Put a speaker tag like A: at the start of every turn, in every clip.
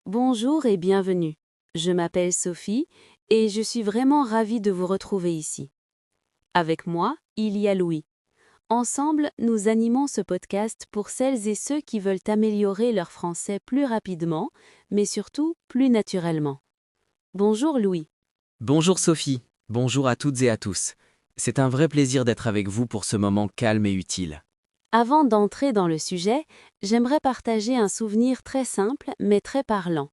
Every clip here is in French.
A: Bonjour et bienvenue. Je m'appelle Sophie et je suis vraiment ravie de vous retrouver ici. Avec moi, il y a Louis. Ensemble, nous animons ce podcast pour celles et ceux qui veulent améliorer leur français plus rapidement, mais surtout plus naturellement. Bonjour Louis.
B: Bonjour Sophie, bonjour à toutes et à tous. C'est un vrai plaisir d'être avec vous pour ce moment calme et utile.
A: Avant d'entrer dans le sujet, j'aimerais partager un souvenir très simple mais très parlant.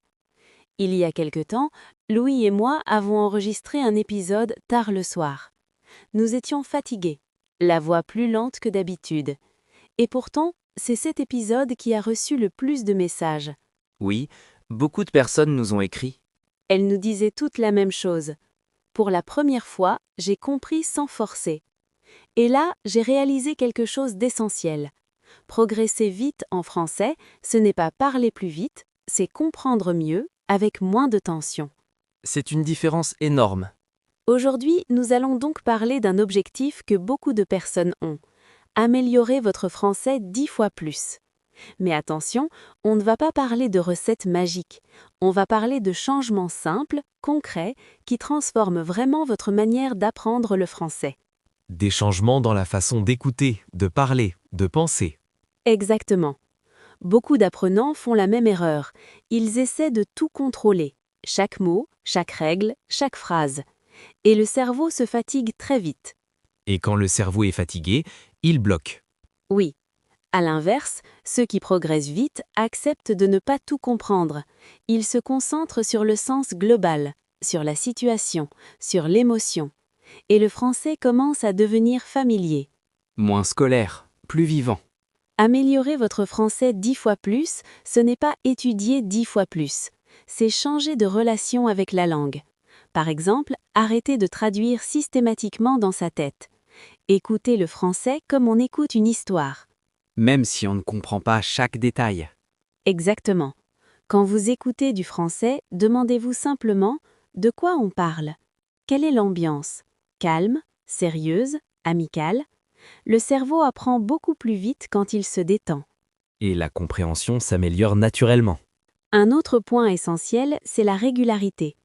A: Il y a quelque temps, Louis et moi avons enregistré un épisode tard le soir. Nous étions fatigués, la voix plus lente que d'habitude. Et pourtant, c'est cet épisode qui a reçu le plus de messages.
B: Oui, beaucoup de personnes nous ont écrit.
A: Elles nous disaient toutes la même chose. Pour la première fois, j'ai compris sans forcer. Et là, j'ai réalisé quelque chose d'essentiel. Progresser vite en français, ce n'est pas parler plus vite, c'est comprendre mieux, avec moins de tension.
B: C'est une différence énorme.
A: Aujourd'hui, nous allons donc parler d'un objectif que beaucoup de personnes ont. Améliorer votre français 10 fois plus. Mais attention, on ne va pas parler de recettes magiques. On va parler de changements simples, concrets, qui transforment vraiment votre manière d'apprendre le français.
C: Des changements dans la façon d'écouter, de parler, de penser.
A: Exactement. Beaucoup d'apprenants font la même erreur. Ils essaient de tout contrôler. Chaque mot, chaque règle, chaque phrase. Et le cerveau se fatigue très vite.
C: Et quand le cerveau est fatigué, il bloque.
A: Oui. À l'inverse, ceux qui progressent vite acceptent de ne pas tout comprendre. Ils se concentrent sur le sens global, sur la situation, sur l'émotion. Et le français commence à devenir familier.
B: Moins scolaire, plus vivant.
A: Améliorer votre français 10 fois plus, ce n'est pas étudier 10 fois plus. C'est changer de relation avec la langue. Par exemple, arrêter de traduire systématiquement dans sa tête. Écoutez le français comme on écoute une histoire.
B: Même si on ne comprend pas chaque détail.
A: Exactement. Quand vous écoutez du français, demandez-vous simplement de quoi on parle. Quelle est l'ambiance? Calme, sérieuse, amicale? Le cerveau apprend beaucoup plus vite quand il se détend.
C: Et la compréhension s'améliore naturellement.
A: Un autre point essentiel, c'est la régularité.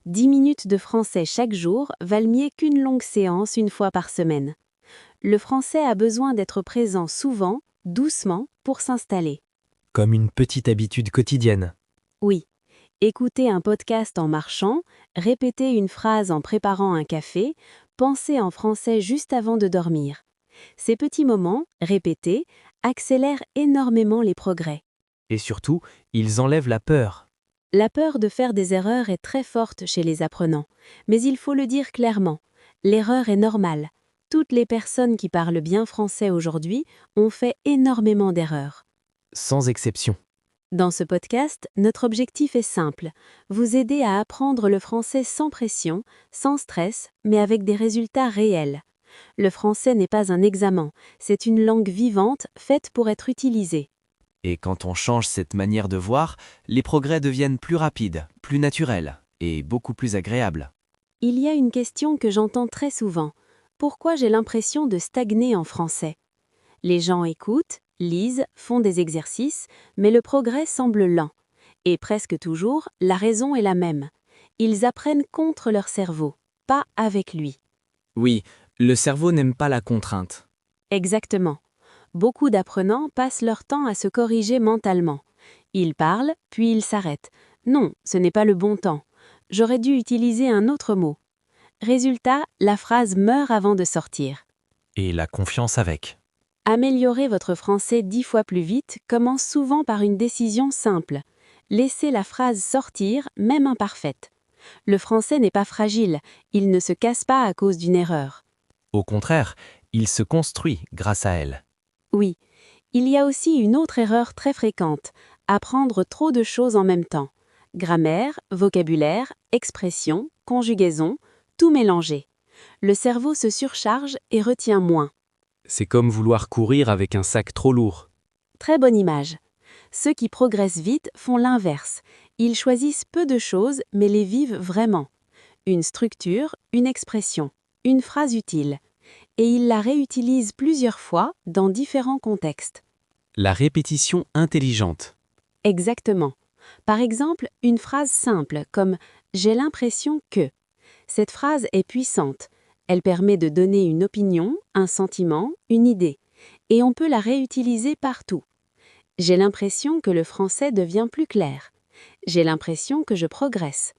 A: 10 minutes de français chaque jour valent mieux qu'une longue séance une fois par semaine. Le français a besoin d'être présent souvent, doucement, pour s'installer.
C: Comme une petite habitude quotidienne.
A: Oui. Écouter un podcast en marchant, répéter une phrase en préparant un café, penser en français juste avant de dormir. Ces petits moments, répétés, accélèrent énormément les progrès.
C: Et surtout, ils enlèvent la peur.
A: La peur de faire des erreurs est très forte chez les apprenants, mais il faut le dire clairement. L'erreur est normale. Toutes les personnes qui parlent bien français aujourd'hui ont fait énormément d'erreurs.
C: Sans exception.
A: Dans ce podcast, notre objectif est simple, vous aider à apprendre le français sans pression, sans stress, mais avec des résultats réels. Le français n'est pas un examen, c'est une langue vivante faite pour être utilisée.
C: Et quand on change cette manière de voir, les progrès deviennent plus rapides, plus naturels et beaucoup plus agréables.
A: Il y a une question que j'entends très souvent. Pourquoi j'ai l'impression de stagner en français? Les gens écoutent, lisent, font des exercices, mais le progrès semble lent. Et presque toujours, la raison est la même. Ils apprennent contre leur cerveau, pas avec lui.
B: Oui, le cerveau n'aime pas la contrainte.
A: Exactement. Beaucoup d'apprenants passent leur temps à se corriger mentalement. Ils parlent, puis ils s'arrêtent. Non, ce n'est pas le bon temps. J'aurais dû utiliser un autre mot. Résultat, la phrase meurt avant de sortir.
C: Et la confiance avec.
A: Améliorer votre français 10 fois plus vite commence souvent par une décision simple. Laissez la phrase sortir, même imparfaite. Le français n'est pas fragile, il ne se casse pas à cause d'une erreur.
C: Au contraire, il se construit grâce à elle.
A: Oui, il y a aussi une autre erreur très fréquente, apprendre trop de choses en même temps. Grammaire, vocabulaire, expression, conjugaison, tout mélanger. Le cerveau se surcharge et retient moins.
C: C'est comme vouloir courir avec un sac trop lourd.
A: Très bonne image. Ceux qui progressent vite font l'inverse. Ils choisissent peu de choses mais les vivent vraiment. Une structure, une expression, une phrase utile. Et ils la réutilisent plusieurs fois dans différents contextes.
C: La répétition intelligente.
A: Exactement. Par exemple, une phrase simple comme « j'ai l'impression que ». Cette phrase est puissante. Elle permet de donner une opinion, un sentiment, une idée. Et on peut la réutiliser partout. J'ai l'impression que le français devient plus clair. J'ai l'impression que je progresse.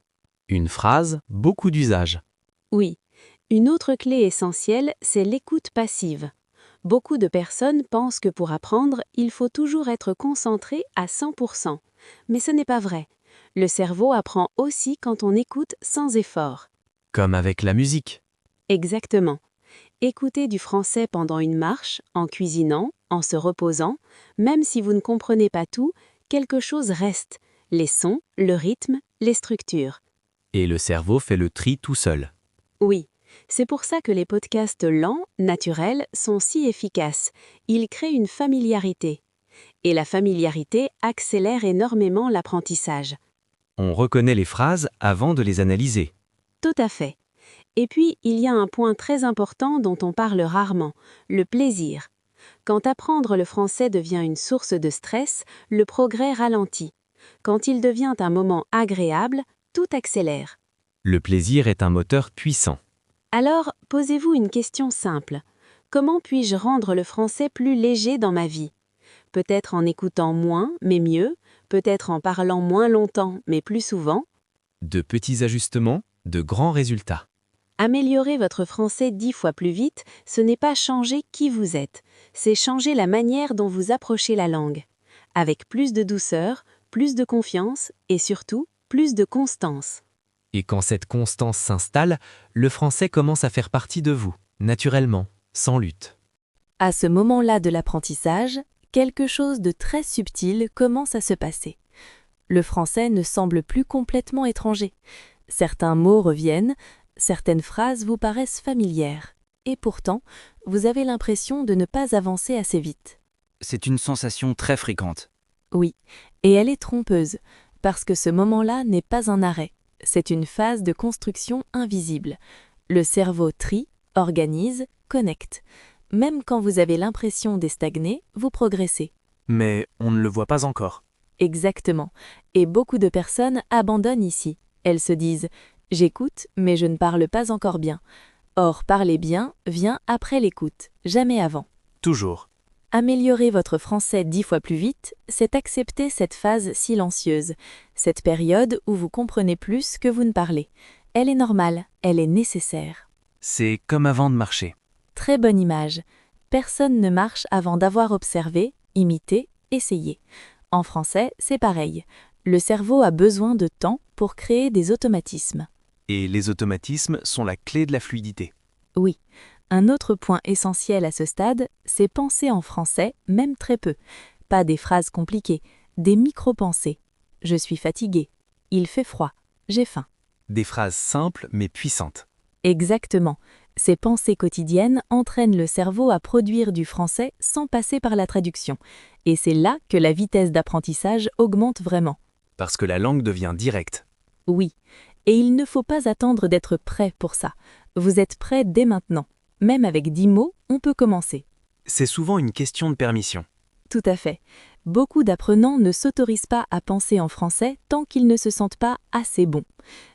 C: Une phrase, beaucoup d'usage.
A: Oui. Une autre clé essentielle, c'est l'écoute passive. Beaucoup de personnes pensent que pour apprendre, il faut toujours être concentré à 100%. Mais ce n'est pas vrai. Le cerveau apprend aussi quand on écoute sans effort.
C: Comme avec la musique.
A: Exactement. Écoutez du français pendant une marche, en cuisinant, en se reposant, même si vous ne comprenez pas tout, quelque chose reste. Les sons, le rythme, les structures.
C: Et le cerveau fait le tri tout seul.
A: Oui, c'est pour ça que les podcasts lents, naturels, sont si efficaces. Ils créent une familiarité. Et la familiarité accélère énormément l'apprentissage.
C: On reconnaît les phrases avant de les analyser.
A: Tout à fait. Et puis, il y a un point très important dont on parle rarement, le plaisir. Quand apprendre le français devient une source de stress, le progrès ralentit. Quand il devient un moment agréable, tout accélère.
C: Le plaisir est un moteur puissant.
A: Alors, posez-vous une question simple. Comment puis-je rendre le français plus léger dans ma vie ? Peut-être en écoutant moins, mais mieux, peut-être en parlant moins longtemps, mais plus souvent.
C: De petits ajustements, de grands résultats.
A: Améliorer votre français 10 fois plus vite, ce n'est pas changer qui vous êtes, c'est changer la manière dont vous approchez la langue. Avec plus de douceur, plus de confiance et surtout, plus de constance.
C: Et quand cette constance s'installe, le français commence à faire partie de vous, naturellement, sans lutte.
D: À ce moment-là de l'apprentissage, quelque chose de très subtil commence à se passer. Le français ne semble plus complètement étranger. Certains mots reviennent, certaines phrases vous paraissent familières. Et pourtant, vous avez l'impression de ne pas avancer assez vite.
E: C'est une sensation très fréquente.
D: Oui, et elle est trompeuse, parce que ce moment-là n'est pas un arrêt. C'est une phase de construction invisible. Le cerveau trie, organise, connecte. Même quand vous avez l'impression de stagner, vous progressez.
E: Mais on ne le voit pas encore.
D: Exactement. Et beaucoup de personnes abandonnent ici. Elles se disent « j'écoute, mais je ne parle pas encore bien ». Or, parler bien vient après l'écoute, jamais avant.
E: Toujours.
D: Améliorer votre français 10 fois plus vite, c'est accepter cette phase silencieuse, cette période où vous comprenez plus que vous ne parlez. Elle est normale, elle est nécessaire.
E: C'est comme avant de marcher.
D: Très bonne image. Personne ne marche avant d'avoir observé, imité, essayé. En français, c'est pareil. Le cerveau a besoin de temps pour créer des automatismes.
E: Et les automatismes sont la clé de la fluidité.
D: Oui. Un autre point essentiel à ce stade, c'est penser en français, même très peu. Pas des phrases compliquées, des micro-pensées. Je suis fatigué. Il fait froid. J'ai faim.
E: Des phrases simples mais puissantes.
D: Exactement. Ces pensées quotidiennes entraînent le cerveau à produire du français sans passer par la traduction. Et c'est là que la vitesse d'apprentissage augmente vraiment.
E: Parce que la langue devient directe.
D: Oui. Et il ne faut pas attendre d'être prêt pour ça. Vous êtes prêt dès maintenant. Même avec 10 mots, on peut commencer.
E: C'est souvent une question de permission.
D: Tout à fait. Beaucoup d'apprenants ne s'autorisent pas à penser en français tant qu'ils ne se sentent pas assez bons.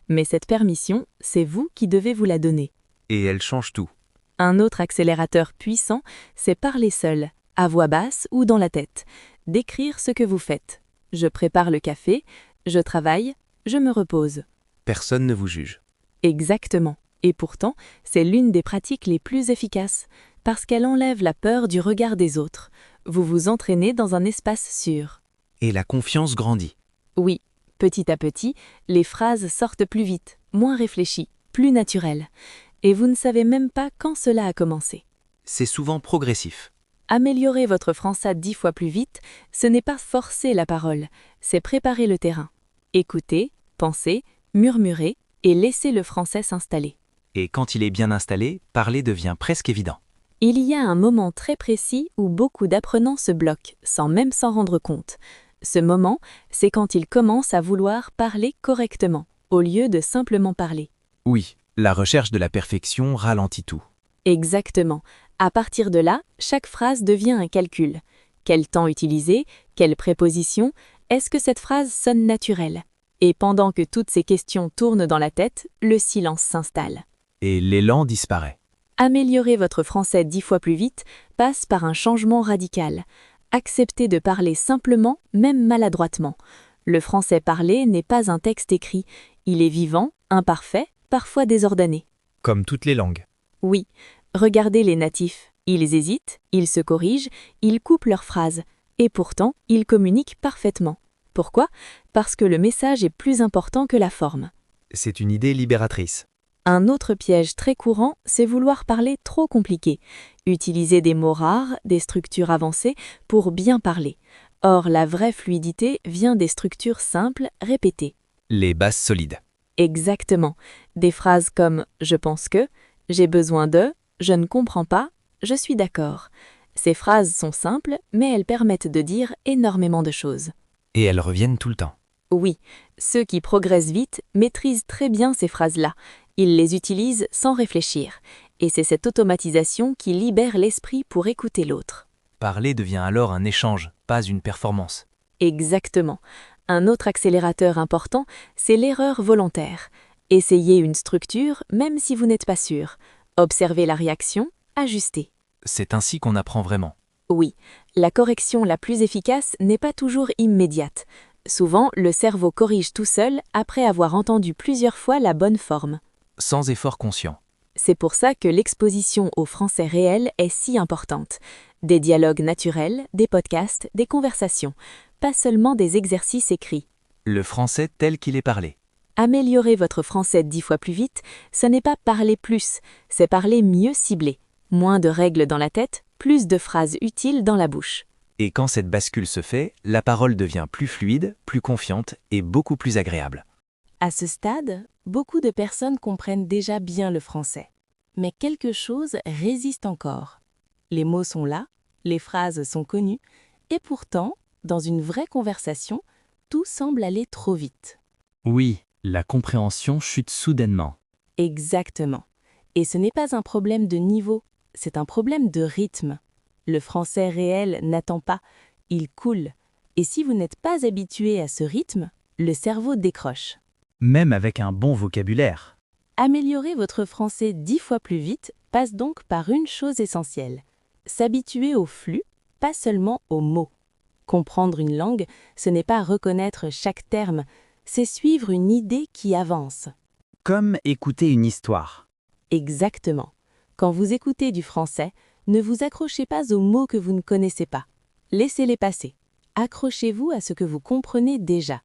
D: Mais cette permission, c'est vous qui devez vous la donner.
E: Et elle change tout.
D: Un autre accélérateur puissant, c'est parler seul, à voix basse ou dans la tête. Décrire ce que vous faites. Je prépare le café, je travaille, je me repose.
E: Personne ne vous juge.
D: Exactement. Et pourtant, c'est l'une des pratiques les plus efficaces, parce qu'elle enlève la peur du regard des autres. Vous vous entraînez dans un espace sûr.
E: Et la confiance grandit.
D: Oui, petit à petit, les phrases sortent plus vite, moins réfléchies, plus naturelles. Et vous ne savez même pas quand cela a commencé.
E: C'est souvent progressif.
D: Améliorer votre français 10 fois plus vite, ce n'est pas forcer la parole, c'est préparer le terrain. Écoutez, pensez, murmurez et laissez le français s'installer.
E: Et quand il est bien installé, parler devient presque évident.
D: Il y a un moment très précis où beaucoup d'apprenants se bloquent, sans même s'en rendre compte. Ce moment, c'est quand ils commencent à vouloir parler correctement, au lieu de simplement parler.
E: Oui, la recherche de la perfection ralentit tout.
D: Exactement. À partir de là, chaque phrase devient un calcul. Quel temps utiliser, quelle préposition, Est-ce que cette phrase sonne naturelle? Et pendant que toutes ces questions tournent dans la tête, le silence s'installe.
E: Et l'élan disparaît.
D: Améliorer votre français 10 fois plus vite passe par un changement radical. Acceptez de parler simplement, même maladroitement. Le français parlé n'est pas un texte écrit. Il est vivant, imparfait, parfois désordonné.
E: Comme toutes les langues.
D: Oui, regardez les natifs. Ils hésitent, ils se corrigent, ils coupent leurs phrases. Et pourtant, ils communiquent parfaitement. Pourquoi? Parce que le message est plus important que la forme.
E: C'est une idée libératrice.
D: Un autre piège très courant, c'est vouloir parler trop compliqué. Utiliser des mots rares, des structures avancées pour bien parler. Or, la vraie fluidité vient des structures simples, répétées.
E: Les bases solides.
D: Exactement. Des phrases comme « je pense que »,« j'ai besoin de »,« je ne comprends pas »,« je suis d'accord ». Ces phrases sont simples, mais elles permettent de dire énormément de choses.
E: Et elles reviennent tout le temps.
D: Oui, ceux qui progressent vite maîtrisent très bien ces phrases-là. Ils les utilisent sans réfléchir. Et c'est cette automatisation qui libère l'esprit pour écouter l'autre.
E: Parler devient alors un échange, pas une performance.
D: Exactement. Un autre accélérateur important, c'est l'erreur volontaire. Essayez une structure même si vous n'êtes pas sûr. Observez la réaction, ajustez.
E: C'est ainsi qu'on apprend vraiment.
D: Oui, la correction la plus efficace n'est pas toujours immédiate. Souvent, le cerveau corrige tout seul après avoir entendu plusieurs fois la bonne forme.
E: Sans effort conscient.
D: C'est pour ça que l'exposition au français réel est si importante. Des dialogues naturels, des podcasts, des conversations, pas seulement des exercices écrits.
E: Le français tel qu'il est parlé.
D: Améliorer votre français 10 fois plus vite, ce n'est pas parler plus, c'est parler mieux ciblé. Moins de règles dans la tête, plus de phrases utiles dans la bouche.
E: Et quand cette bascule se fait, la parole devient plus fluide, plus confiante et beaucoup plus agréable.
F: À ce stade, beaucoup de personnes comprennent déjà bien le français. Mais quelque chose résiste encore. Les mots sont là, les phrases sont connues, et pourtant, dans une vraie conversation, tout semble aller trop vite.
G: Oui, la compréhension chute soudainement.
F: Exactement. Et ce n'est pas un problème de niveau, c'est un problème de rythme. Le français réel n'attend pas, il coule. Et si vous n'êtes pas habitué à ce rythme, le cerveau décroche.
G: Même avec un bon vocabulaire.
F: Améliorer votre français 10 fois plus vite passe donc par une chose essentielle. S'habituer au flux, pas seulement aux mots. Comprendre une langue, ce n'est pas reconnaître chaque terme, c'est suivre une idée qui avance.
G: Comme écouter une histoire.
F: Exactement. Quand vous écoutez du français, ne vous accrochez pas aux mots que vous ne connaissez pas. Laissez-les passer. Accrochez-vous à ce que vous comprenez déjà.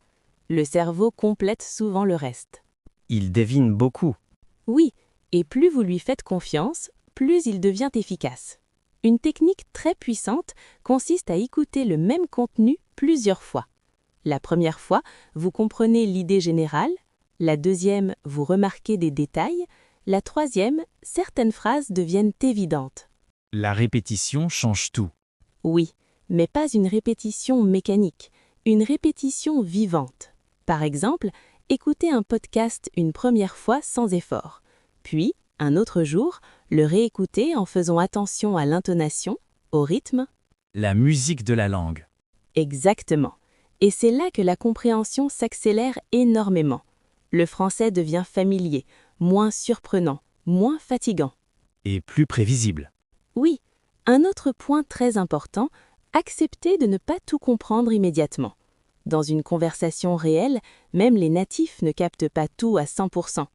F: Le cerveau complète souvent le reste.
G: Il devine beaucoup.
F: Oui, et plus vous lui faites confiance, plus il devient efficace. Une technique très puissante consiste à écouter le même contenu plusieurs fois. La première fois, vous comprenez l'idée générale. La deuxième, vous remarquez des détails. La troisième, certaines phrases deviennent évidentes.
G: La répétition change tout.
F: Oui, mais pas une répétition mécanique, une répétition vivante. Par exemple, écoutez un podcast une première fois sans effort. Puis, un autre jour, le réécouter en faisant attention à l'intonation, au rythme.
G: La musique de la langue.
F: Exactement. Et c'est là que la compréhension s'accélère énormément. Le français devient familier, moins surprenant, moins fatigant.
G: Et plus prévisible.
F: Oui, un autre point très important, acceptez de ne pas tout comprendre immédiatement. Dans une conversation réelle, même les natifs ne captent pas tout à 100%.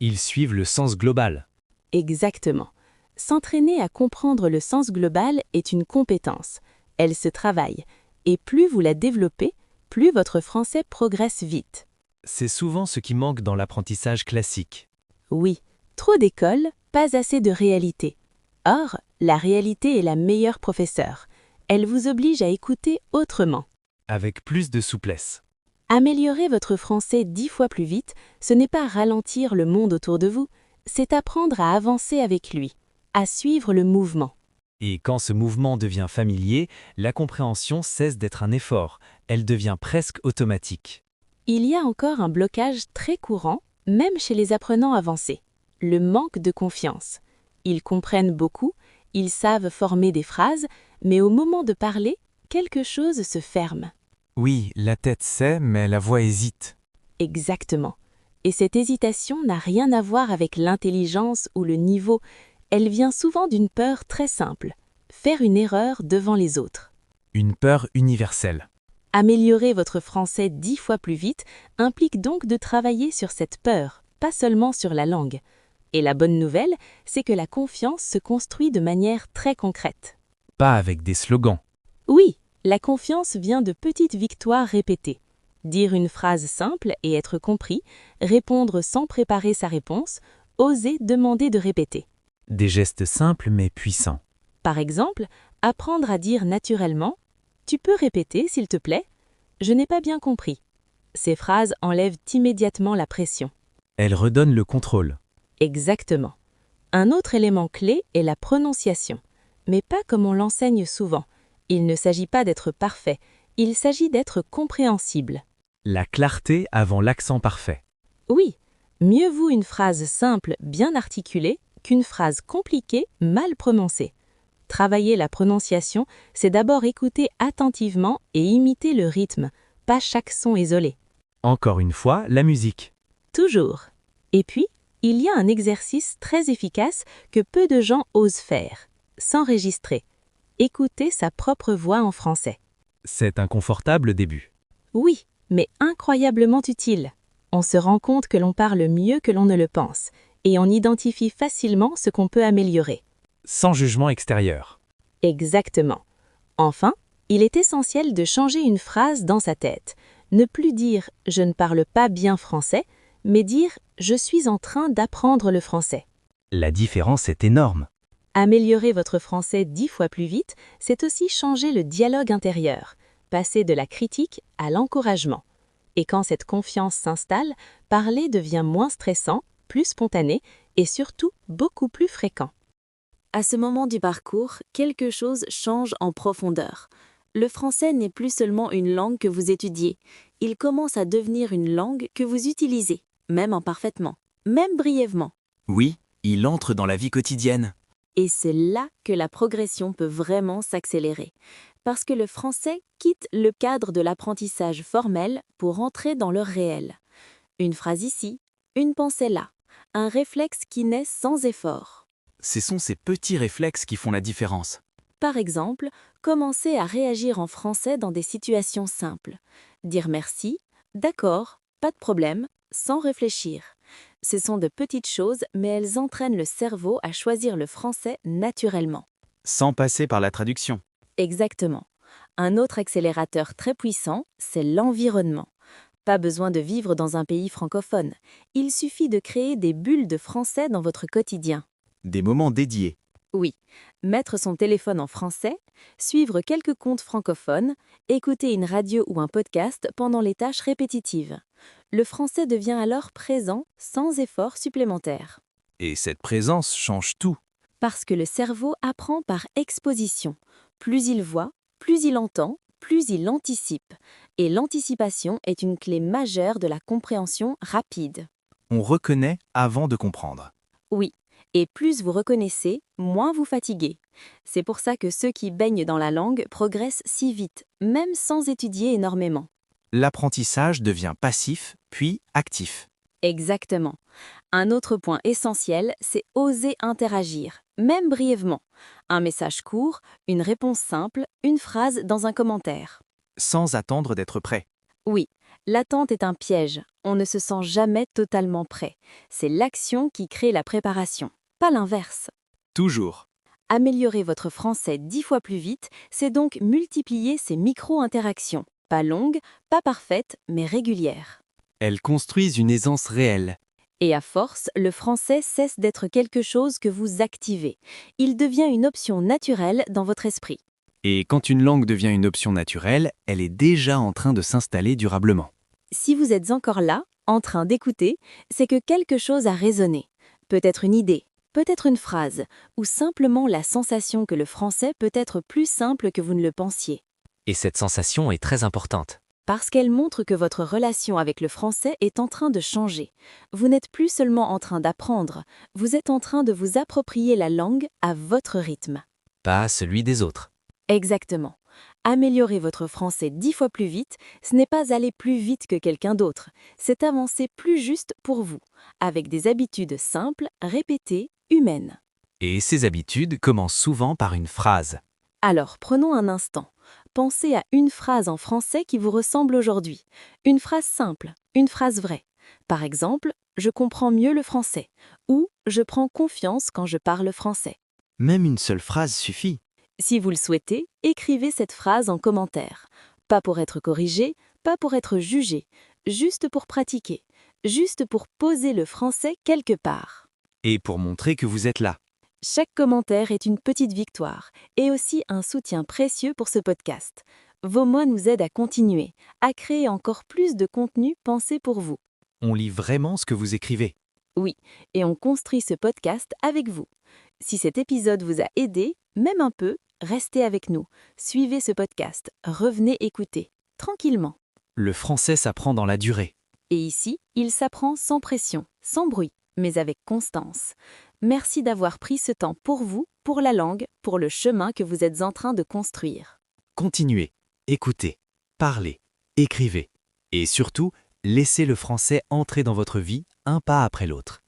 G: Ils suivent le sens global.
F: Exactement. S'entraîner à comprendre le sens global est une compétence. Elle se travaille. Et plus vous la développez, plus votre français progresse vite.
E: C'est souvent ce qui manque dans l'apprentissage classique.
F: Oui, trop d'école, pas assez de réalité. Or, la réalité est la meilleure professeure. Elle vous oblige à écouter autrement.
E: Avec plus de souplesse.
F: Améliorer votre français 10 fois plus vite, ce n'est pas ralentir le monde autour de vous, c'est apprendre à avancer avec lui, à suivre le mouvement.
E: Et quand ce mouvement devient familier, la compréhension cesse d'être un effort, elle devient presque automatique.
F: Il y a encore un blocage très courant, même chez les apprenants avancés, le manque de confiance. Ils comprennent beaucoup, ils savent former des phrases, mais au moment de parler, quelque chose se ferme.
E: Oui, la tête sait, mais la voix hésite.
F: Exactement. Et cette hésitation n'a rien à voir avec l'intelligence ou le niveau, elle vient souvent d'une peur très simple, faire une erreur devant les autres.
E: Une peur universelle.
F: Améliorer votre français 10 fois plus vite implique donc de travailler sur cette peur, pas seulement sur la langue. Et la bonne nouvelle, c'est que la confiance se construit de manière très concrète.
E: Pas avec des slogans.
F: Oui, la confiance vient de petites victoires répétées. Dire une phrase simple et être compris, répondre sans préparer sa réponse, oser demander de répéter.
E: Des gestes simples mais puissants.
F: Par exemple, apprendre à dire naturellement « Tu peux répéter, s'il te plaît ? Je n'ai pas bien compris ». Ces phrases enlèvent immédiatement la pression.
E: Elles redonnent le contrôle.
F: Exactement. Un autre élément clé est la prononciation, mais pas comme on l'enseigne souvent. Il ne s'agit pas d'être parfait, il s'agit d'être compréhensible.
E: La clarté avant l'accent parfait.
F: Oui, mieux vaut une phrase simple, bien articulée, qu'une phrase compliquée, mal prononcée. Travailler la prononciation, c'est d'abord écouter attentivement et imiter le rythme, pas chaque son isolé.
E: Encore une fois, la musique.
F: Toujours. Et puis, il y a un exercice très efficace que peu de gens osent faire. S'enregistrer. Écouter sa propre voix en français.
E: C'est un confortable début.
F: Oui, mais incroyablement utile. On se rend compte que l'on parle mieux que l'on ne le pense, et on identifie facilement ce qu'on peut améliorer.
E: Sans jugement extérieur.
F: Exactement. Enfin, il est essentiel de changer une phrase dans sa tête. Ne plus dire « je ne parle pas bien français », mais dire « je suis en train d'apprendre le français ».
E: La différence est énorme.
F: Améliorer votre français 10 fois plus vite, c'est aussi changer le dialogue intérieur, passer de la critique à l'encouragement. Et quand cette confiance s'installe, parler devient moins stressant, plus spontané et surtout beaucoup plus fréquent.
A: À ce moment du parcours, quelque chose change en profondeur. Le français n'est plus seulement une langue que vous étudiez, il commence à devenir une langue que vous utilisez, même imparfaitement, même brièvement.
B: Oui, il entre dans la vie quotidienne.
A: Et c'est là que la progression peut vraiment s'accélérer, parce que le français quitte le cadre de l'apprentissage formel pour entrer dans le réel. Une phrase ici, une pensée là, un réflexe qui naît sans effort.
B: Ce sont ces petits réflexes qui font la différence.
A: Par exemple, commencer à réagir en français dans des situations simples. Dire merci, d'accord, pas de problème, sans réfléchir. Ce sont de petites choses, mais elles entraînent le cerveau à choisir le français naturellement.
B: Sans passer par la traduction.
A: Exactement. Un autre accélérateur très puissant, c'est l'environnement. Pas besoin de vivre dans un pays francophone. Il suffit de créer des bulles de français dans votre quotidien.
B: Des moments dédiés.
A: Oui, mettre son téléphone en français, suivre quelques comptes francophones, écouter une radio ou un podcast pendant les tâches répétitives. Le français devient alors présent sans effort supplémentaire.
B: Et cette présence change tout.
A: Parce que le cerveau apprend par exposition. Plus il voit, plus il entend, plus il anticipe. Et l'anticipation est une clé majeure de la compréhension rapide.
B: On reconnaît avant de comprendre.
A: Oui, et plus vous reconnaissez, moins vous fatiguez. C'est pour ça que ceux qui baignent dans la langue progressent si vite, même sans étudier énormément.
B: L'apprentissage devient passif, puis actif.
A: Exactement. Un autre point essentiel, c'est oser interagir, même brièvement. Un message court, une réponse simple, une phrase dans un commentaire.
B: Sans attendre d'être prêt.
A: Oui, l'attente est un piège. On ne se sent jamais totalement prêt. C'est l'action qui crée la préparation, pas l'inverse.
B: Toujours.
A: Améliorer votre français 10 fois plus vite, c'est donc multiplier ces micro-interactions. Pas longues, pas parfaites, mais régulières.
B: Elles construisent une aisance réelle.
A: Et à force, le français cesse d'être quelque chose que vous activez. Il devient une option naturelle dans votre esprit.
B: Et quand une langue devient une option naturelle, elle est déjà en train de s'installer durablement.
A: Si vous êtes encore là, en train d'écouter, c'est que quelque chose a résonné. Peut-être une idée, peut-être une phrase, ou simplement la sensation que le français peut être plus simple que vous ne le pensiez.
C: Et cette sensation est très importante.
A: Parce qu'elle montre que votre relation avec le français est en train de changer. Vous n'êtes plus seulement en train d'apprendre, vous êtes en train de vous approprier la langue à votre rythme.
C: Pas celui des autres.
A: Exactement.
F: Améliorer votre français 10 fois plus vite, ce n'est pas aller plus vite que quelqu'un d'autre, c'est avancer plus juste pour vous, avec des habitudes simples, répétées, humaines.
C: Et ces habitudes commencent souvent par une phrase.
F: Alors, prenons un instant. Pensez à une phrase en français qui vous ressemble aujourd'hui. Une phrase simple, une phrase vraie. Par exemple, je comprends mieux le français ou je prends confiance quand je parle français.
C: Même une seule phrase suffit.
F: Si vous le souhaitez, écrivez cette phrase en commentaire. Pas pour être corrigé, pas pour être jugé, juste pour pratiquer, juste pour poser le français quelque part.
C: Et pour montrer que vous êtes là.
F: Chaque commentaire est une petite victoire et aussi un soutien précieux pour ce podcast. Vos mots nous aident à continuer, à créer encore plus de contenu pensé pour vous.
C: On lit vraiment ce que vous écrivez.
F: Oui, et on construit ce podcast avec vous. Si cet épisode vous a aidé, même un peu, restez avec nous. Suivez ce podcast, revenez écouter, tranquillement.
C: Le français s'apprend dans la durée.
F: Et ici, il s'apprend sans pression, sans bruit, mais avec constance. Merci d'avoir pris ce temps pour vous, pour la langue, pour le chemin que vous êtes en train de construire.
C: Continuez, écoutez, parlez, écrivez. Et surtout, laissez le français entrer dans votre vie un pas après l'autre.